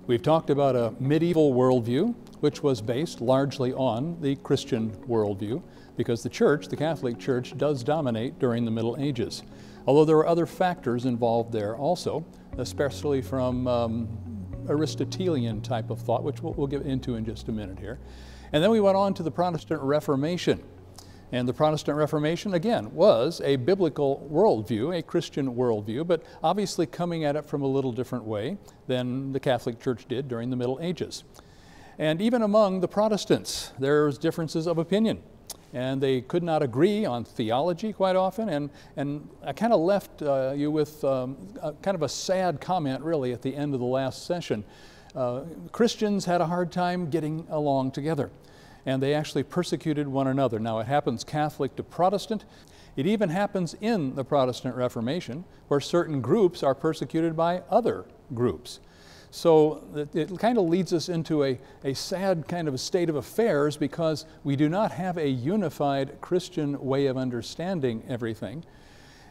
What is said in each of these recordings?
We've talked about a medieval worldview, which was based largely on the Christian worldview, because the Church, the Catholic Church, does dominate during the Middle Ages. Although there are other factors involved there also, especially from Aristotelian type of thought, which we'll get into in just a minute here. And then we went on to the Protestant Reformation. And the Protestant Reformation, again, was a biblical worldview, a Christian worldview, but obviously coming at it from a little different way than the Catholic Church did during the Middle Ages. And even among the Protestants, there's differences of opinion. And they could not agree on theology quite often. And I kind of left you with kind of a sad comment, really, at the end of the last session. Christians had a hard time getting along together, and they actually persecuted one another. Now, it happens Catholic to Protestant. It even happens in the Protestant Reformation, where certain groups are persecuted by other groups. So it kind of leads us into a sad kind of a state of affairs, because we do not have a unified Christian way of understanding everything.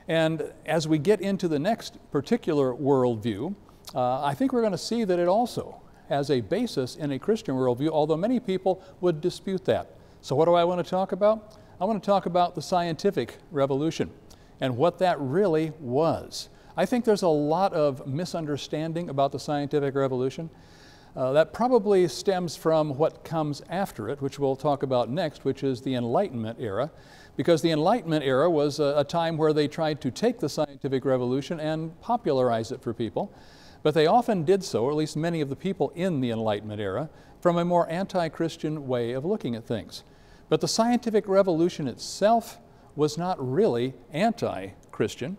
And as we get into the next particular worldview, I think we're going to see that it also has a basis in a Christian worldview, although many people would dispute that. So what do I want to talk about? I want to talk about the scientific revolution and what that really was. I think there's a lot of misunderstanding about the scientific revolution. That probably stems from what comes after it, which we'll talk about next, which is the Enlightenment Era. Because the Enlightenment Era was a time where they tried to take the scientific revolution and popularize it for people. But they often did so, or at least many of the people in the Enlightenment Era, from a more anti-Christian way of looking at things. But the scientific revolution itself was not really anti-Christian.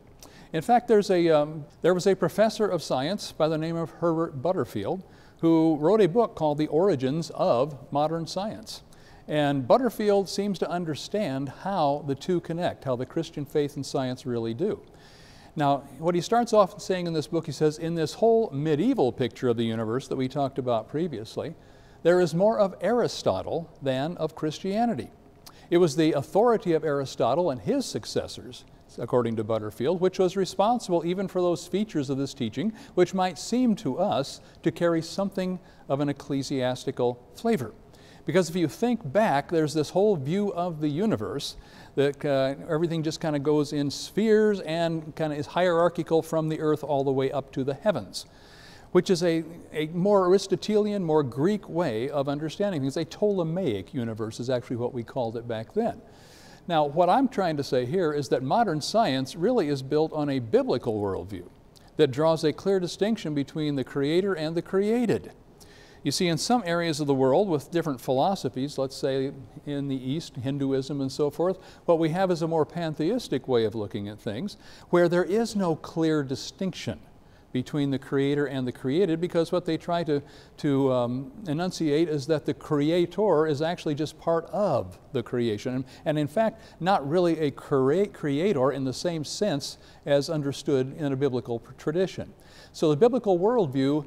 In fact, there was a professor of science by the name of Herbert Butterfield who wrote a book called The Origins of Modern Science. And Butterfield seems to understand how the two connect, how the Christian faith and science really do. Now, what he starts off saying in this book, he says, in this whole medieval picture of the universe that we talked about previously, there is more of Aristotle than of Christianity. It was the authority of Aristotle and his successors, according to Butterfield, which was responsible even for those features of this teaching which might seem to us to carry something of an ecclesiastical flavor. Because if you think back, there's this whole view of the universe that everything just kind of goes in spheres and kind of is hierarchical from the earth all the way up to the heavens, which is a more Aristotelian, more Greek way of understanding things. A Ptolemaic universe is actually what we called it back then. Now, what I'm trying to say here is that modern science really is built on a biblical worldview that draws a clear distinction between the creator and the created. You see, in some areas of the world with different philosophies, let's say in the East, Hinduism and so forth, what we have is a more pantheistic way of looking at things, where there is no clear distinction between the creator and the created, because what they try to enunciate is that the creator is actually just part of the creation, and in fact not really a creator in the same sense as understood in a biblical tradition. So the biblical worldview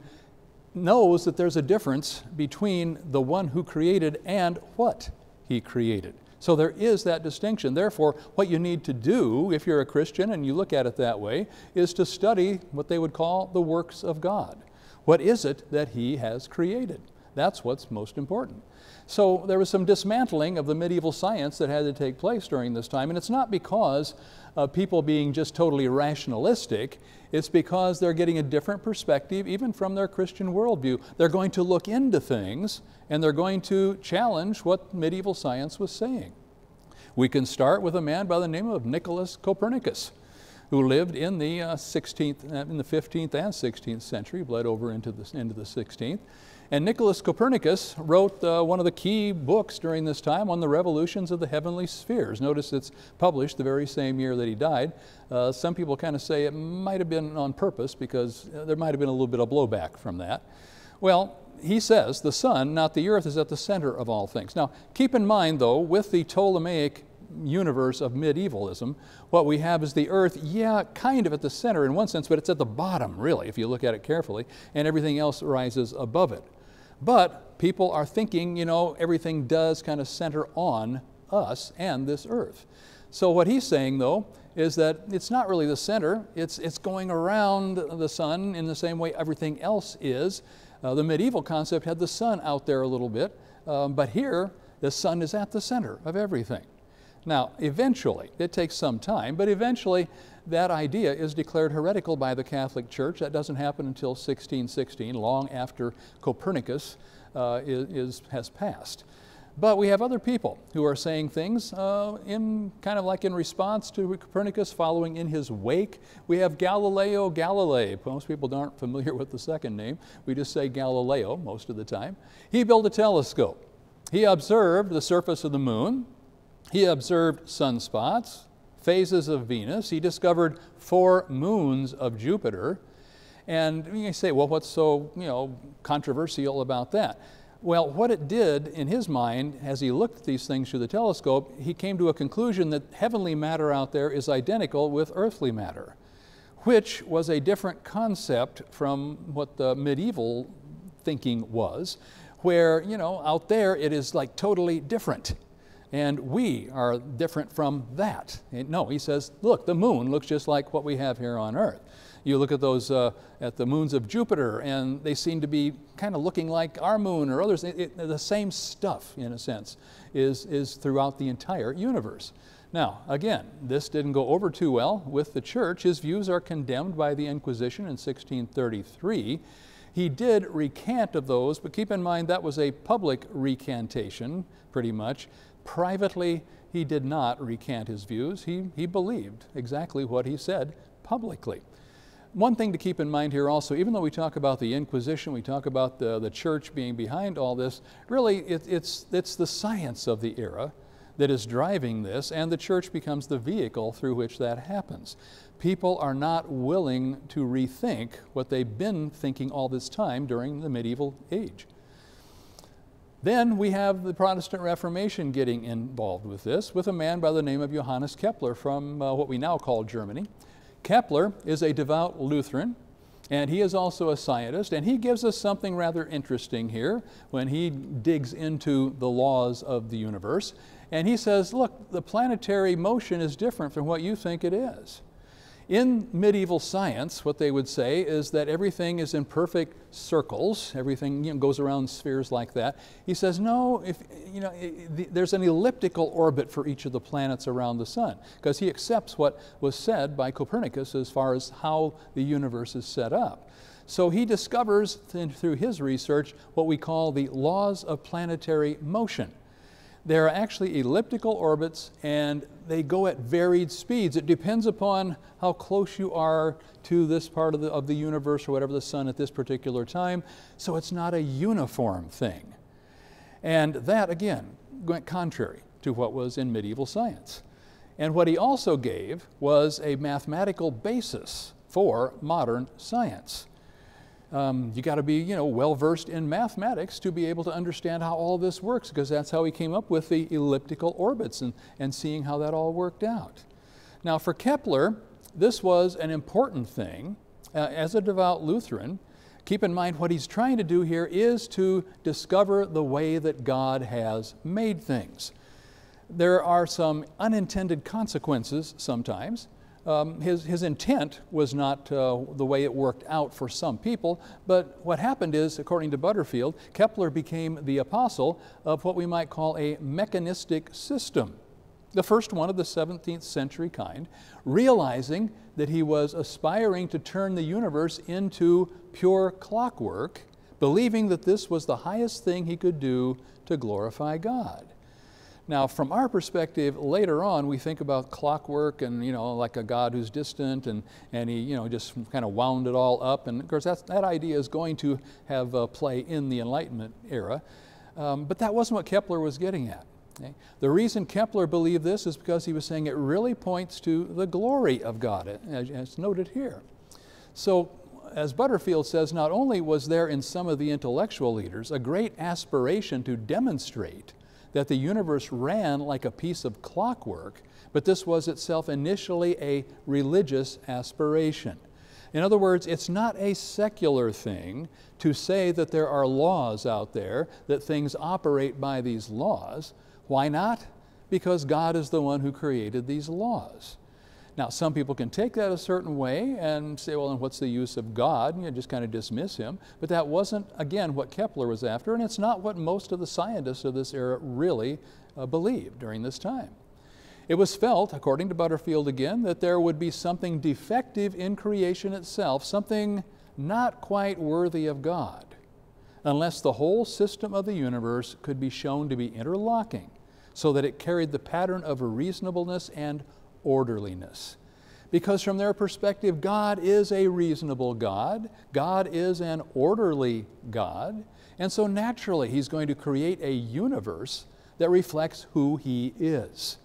knows that there's a difference between the one who created and what he created. So there is that distinction. Therefore, what you need to do, if you're a Christian and you look at it that way, is to study what they would call the works of God. What is it that he has created? That's what's most important. So there was some dismantling of the medieval science that had to take place during this time, and it's not because of people being just totally rationalistic. It's because they're getting a different perspective even from their Christian worldview. They're going to look into things and they're going to challenge what medieval science was saying. We can start with a man by the name of Nicholas Copernicus, who lived in the 15th and 16th century, bled over into the 16th. And Nicholas Copernicus wrote one of the key books during this time on the revolutions of the heavenly spheres. Notice it's published the very same year that he died. Some people kind of say it might have been on purpose because there might have been a little bit of blowback from that. Well, he says the sun, not the earth, is at the center of all things. Now, keep in mind, though, with the Ptolemaic universe of medievalism, what we have is the earth, yeah, kind of at the center in one sense, but it's at the bottom, really, if you look at it carefully, and everything else rises above it. But people are thinking, you know, everything does kind of center on us and this earth. So what he's saying, though, is that it's not really the center. It's going around the sun in the same way everything else is. The medieval concept had the sun out there a little bit, but here the sun is at the center of everything. Now, eventually, it takes some time, but eventually that idea is declared heretical by the Catholic Church. That doesn't happen until 1616, long after Copernicus has passed. But we have other people who are saying things in kind of like in response to Copernicus, following in his wake. We have Galileo Galilei. Most people aren't familiar with the second name. We just say Galileo most of the time. He built a telescope. He observed the surface of the moon. He observed sunspots, phases of Venus. He discovered 4 moons of Jupiter. And you say, well, what's so controversial about that? Well, what it did in his mind, as he looked at these things through the telescope, he came to a conclusion that heavenly matter out there is identical with earthly matter, which was a different concept from what the medieval thinking was, where, out there it is like totally different. And we are different from that. No, he says, look, the moon looks just like what we have here on Earth. You look at those, at the moons of Jupiter, and they seem to be kind of looking like our moon or others. The same stuff, in a sense, is throughout the entire universe. Now, again, this didn't go over too well with the church. His views are condemned by the Inquisition in 1633. He did recant of those, but keep in mind that was a public recantation, pretty much. Privately, he did not recant his views. He believed exactly what he said publicly. One thing to keep in mind here also, even though we talk about the Inquisition, we talk about the church being behind all this, really it's the science of the era that is driving this, and the church becomes the vehicle through which that happens. People are not willing to rethink what they've been thinking all this time during the medieval age. Then we have the Protestant Reformation getting involved with this, with a man by the name of Johannes Kepler from what we now call Germany. Kepler is a devout Lutheran, and he is also a scientist, and he gives us something rather interesting here when he digs into the laws of the universe. And he says, look, the planetary motion is different from what you think it is. In medieval science, what they would say is that everything is in perfect circles, everything goes around spheres like that. He says, no, there's an elliptical orbit for each of the planets around the sun, because he accepts what was said by Copernicus as far as how the universe is set up. So he discovers through his research what we call the laws of planetary motion. There are actually elliptical orbits, and they go at varied speeds. It depends upon how close you are to this part of the universe or whatever, the sun at this particular time. So it's not a uniform thing. And that, again, went contrary to what was in medieval science. And what he also gave was a mathematical basis for modern science. You got to be, well-versed in mathematics to be able to understand how all this works, because that's how he came up with the elliptical orbits and seeing how that all worked out. Now, for Kepler, this was an important thing. As a devout Lutheran, keep in mind what he's trying to do here is to discover the way that God has made things. There are some unintended consequences sometimes. His intent was not the way it worked out for some people, but what happened is, according to Butterfield, Kepler became the apostle of what we might call a mechanistic system, the first one of the 17th century kind, realizing that he was aspiring to turn the universe into pure clockwork, believing that this was the highest thing he could do to glorify God. Now, from our perspective, later on, we think about clockwork and, like a God who's distant, and he, just kind of wound it all up. And of course, that idea is going to have play in the Enlightenment era. But that wasn't what Kepler was getting at. Okay? The reason Kepler believed this is because he was saying it really points to the glory of God, as noted here. So, as Butterfield says, not only was there in some of the intellectual leaders a great aspiration to demonstrate that the universe ran like a piece of clockwork, but this was itself initially a religious aspiration. In other words, it's not a secular thing to say that there are laws out there, that things operate by these laws. Why not? because God is the one who created these laws. Now, some people can take that a certain way and say, well, and what's the use of God? And just kind of dismiss him. But that wasn't, again, what Kepler was after, and it's not what most of the scientists of this era really believed during this time. It was felt, according to Butterfield again, that there would be something defective in creation itself, something not quite worthy of God, unless the whole system of the universe could be shown to be interlocking, so that it carried the pattern of reasonableness and orderliness. Because from their perspective, God is a reasonable God. God is an orderly God. And so naturally, he's going to create a universe that reflects who he is.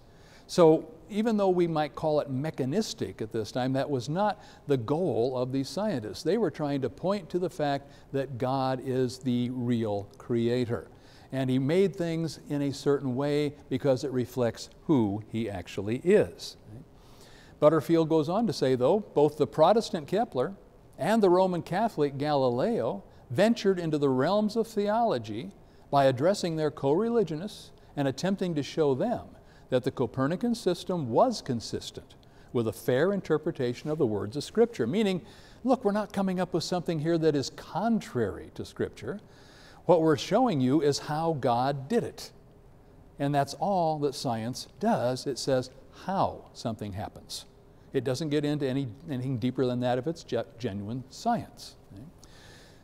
So even though we might call it mechanistic at this time, that was not the goal of these scientists. They were trying to point to the fact that God is the real creator. And he made things in a certain way because it reflects who he actually is. Butterfield goes on to say, though, both the Protestant Kepler and the Roman Catholic Galileo ventured into the realms of theology by addressing their co-religionists and attempting to show them that the Copernican system was consistent with a fair interpretation of the words of Scripture. Meaning, look, we're not coming up with something here that is contrary to Scripture. What we're showing you is how God did it. And that's all that science does. It says how something happens. It doesn't get into anything deeper than that if it's genuine science.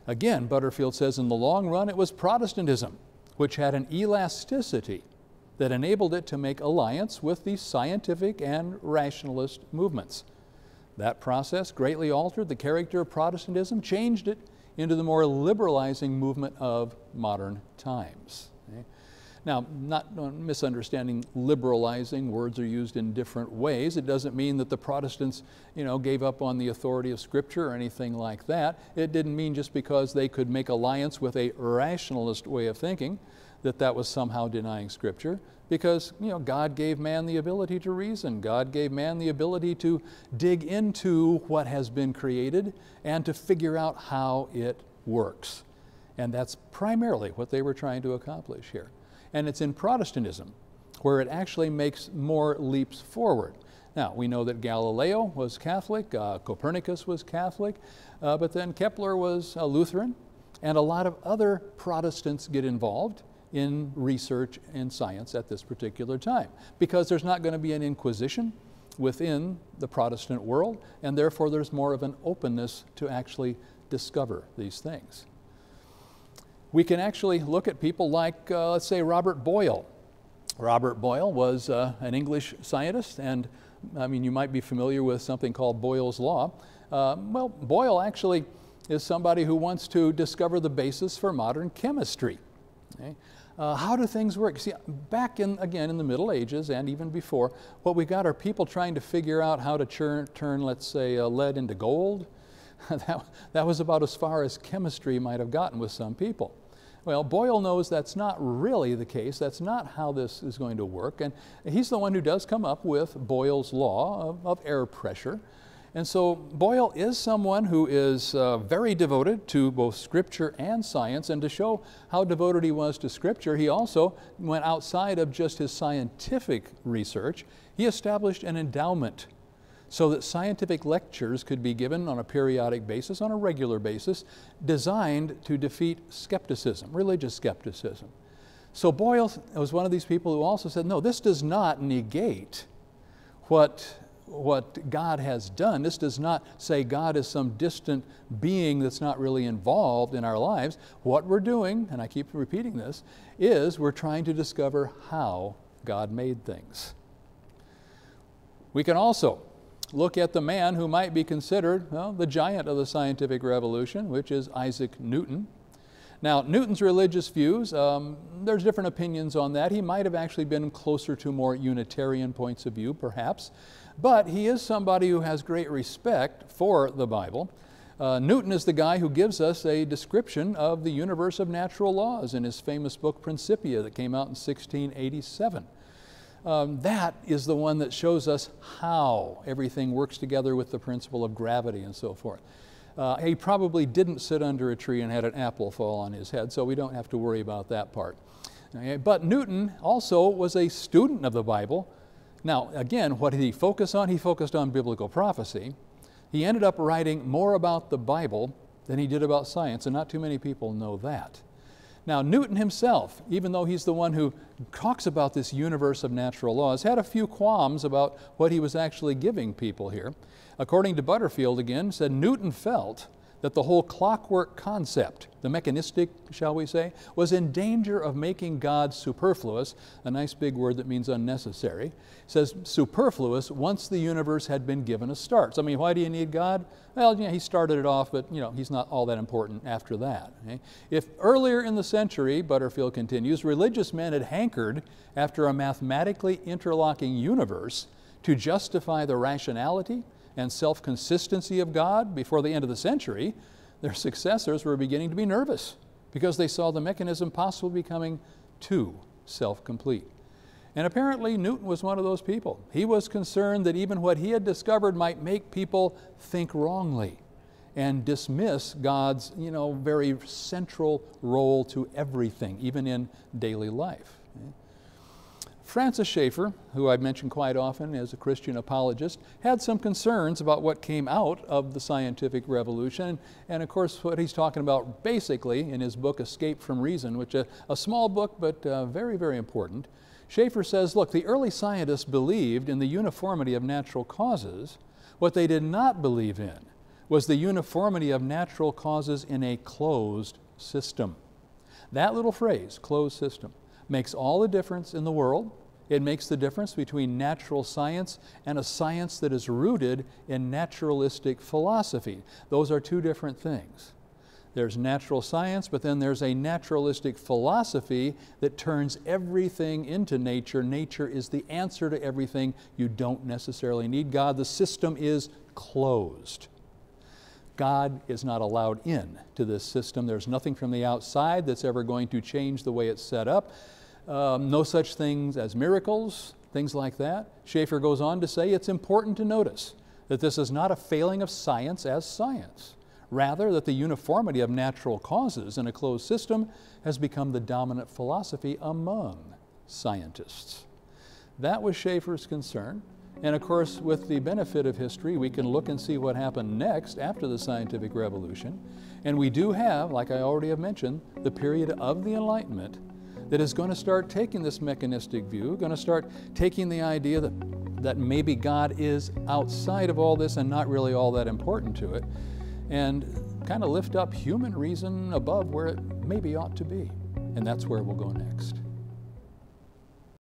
Again, Butterfield says in the long run it was Protestantism which had an elasticity that enabled it to make alliance with the scientific and rationalist movements. That process greatly altered the character of Protestantism, changed it into the more liberalizing movement of modern times. Now, not misunderstanding liberalizing, words are used in different ways. It doesn't mean that the Protestants, gave up on the authority of Scripture or anything like that. It didn't mean just because they could make alliance with a rationalist way of thinking that was somehow denying Scripture, because God gave man the ability to reason. God gave man the ability to dig into what has been created and to figure out how it works. And that's primarily what they were trying to accomplish here. And it's in Protestantism where it actually makes more leaps forward. Now, we know that Galileo was Catholic, Copernicus was Catholic, but then Kepler was Lutheran, and a lot of other Protestants get involved in research and science at this particular time, because there's not going to be an inquisition within the Protestant world, and therefore there's more of an openness to actually discover these things. We can actually look at people like, let's say, Robert Boyle. Robert Boyle was an English scientist, and you might be familiar with something called Boyle's Law. Well, Boyle actually is somebody who wants to discover the basis for modern chemistry. Okay? How do things work? See, back in the Middle Ages and even before, what we got are people trying to figure out how to turn, let's say, lead into gold. That was about as far as chemistry might have gotten with some people. Well, Boyle knows that's not really the case. That's not how this is going to work. And he's the one who does come up with Boyle's law of air pressure. And so Boyle is someone who is very devoted to both Scripture and science. And to show how devoted he was to Scripture, he also went outside of just his scientific research. He established an endowment so that scientific lectures could be given on a periodic basis, on a regular basis, designed to defeat skepticism, religious skepticism. So Boyle was one of these people who also said, no, this does not negate what God has done. This does not say God is some distant being that's not really involved in our lives. What we're doing, and I keep repeating this, is we're trying to discover how God made things. We can also look at the man who might be considered, well, the giant of the scientific revolution, which is Isaac Newton. Now, Newton's religious views, there's different opinions on that. He might have actually been closer to more Unitarian points of view, perhaps. But he is somebody who has great respect for the Bible. Newton is the guy who gives us a description of the universe of natural laws in his famous book Principia that came out in 1687. That is the one that shows us how everything works together with the principle of gravity and so forth. He probably didn't sit under a tree and had an apple fall on his head, so we don't have to worry about that part. Okay? But Newton also was a student of the Bible. Now, again, what did he focus on? He focused on biblical prophecy. He ended up writing more about the Bible than he did about science, and not too many people know that. Now, Newton himself, even though he's the one who talks about this universe of natural laws, had a few qualms about what he was actually giving people here. According to Butterfield, again, said Newton felt that the whole clockwork concept, the mechanistic, shall we say, was in danger of making God superfluous, a nice big word that means unnecessary. It says superfluous once the universe had been given a start. So, I mean, why do you need God? Well, yeah, he started it off, but he's not all that important after that. Okay? If earlier in the century, Butterfield continues, religious men had hankered after a mathematically interlocking universe to justify the rationality and self-consistency of God before the end of the century, their successors were beginning to be nervous because they saw the mechanism possibly becoming too self-complete. And apparently Newton was one of those people. He was concerned that even what he had discovered might make people think wrongly and dismiss God's, very central role to everything, even in daily life. Francis Schaefer, who I've mentioned quite often as a Christian apologist, had some concerns about what came out of the scientific revolution. And of course, what he's talking about basically in his book, Escape from Reason, which is a small book, but very, very important. Schaefer says, look, the early scientists believed in the uniformity of natural causes. What they did not believe in was the uniformity of natural causes in a closed system. That little phrase, closed system, makes all the difference in the world. It makes the difference between natural science and a science that is rooted in naturalistic philosophy. Those are two different things. There's natural science, but then there's a naturalistic philosophy that turns everything into nature. Nature is the answer to everything. You don't necessarily need God. The system is closed. God is not allowed in to this system. There's nothing from the outside that's ever going to change the way it's set up. No such things as miracles, things like that. Schaefer goes on to say it's important to notice that this is not a failing of science as science. Rather, that the uniformity of natural causes in a closed system has become the dominant philosophy among scientists. That was Schaefer's concern. And of course, with the benefit of history, we can look and see what happened next after the scientific revolution. And we do have, like I already have mentioned, the period of the Enlightenment that is going to start taking this mechanistic view, going to start taking the idea that maybe God is outside of all this and not really all that important to it, and kind of lift up human reason above where it maybe ought to be. And that's where we'll go next.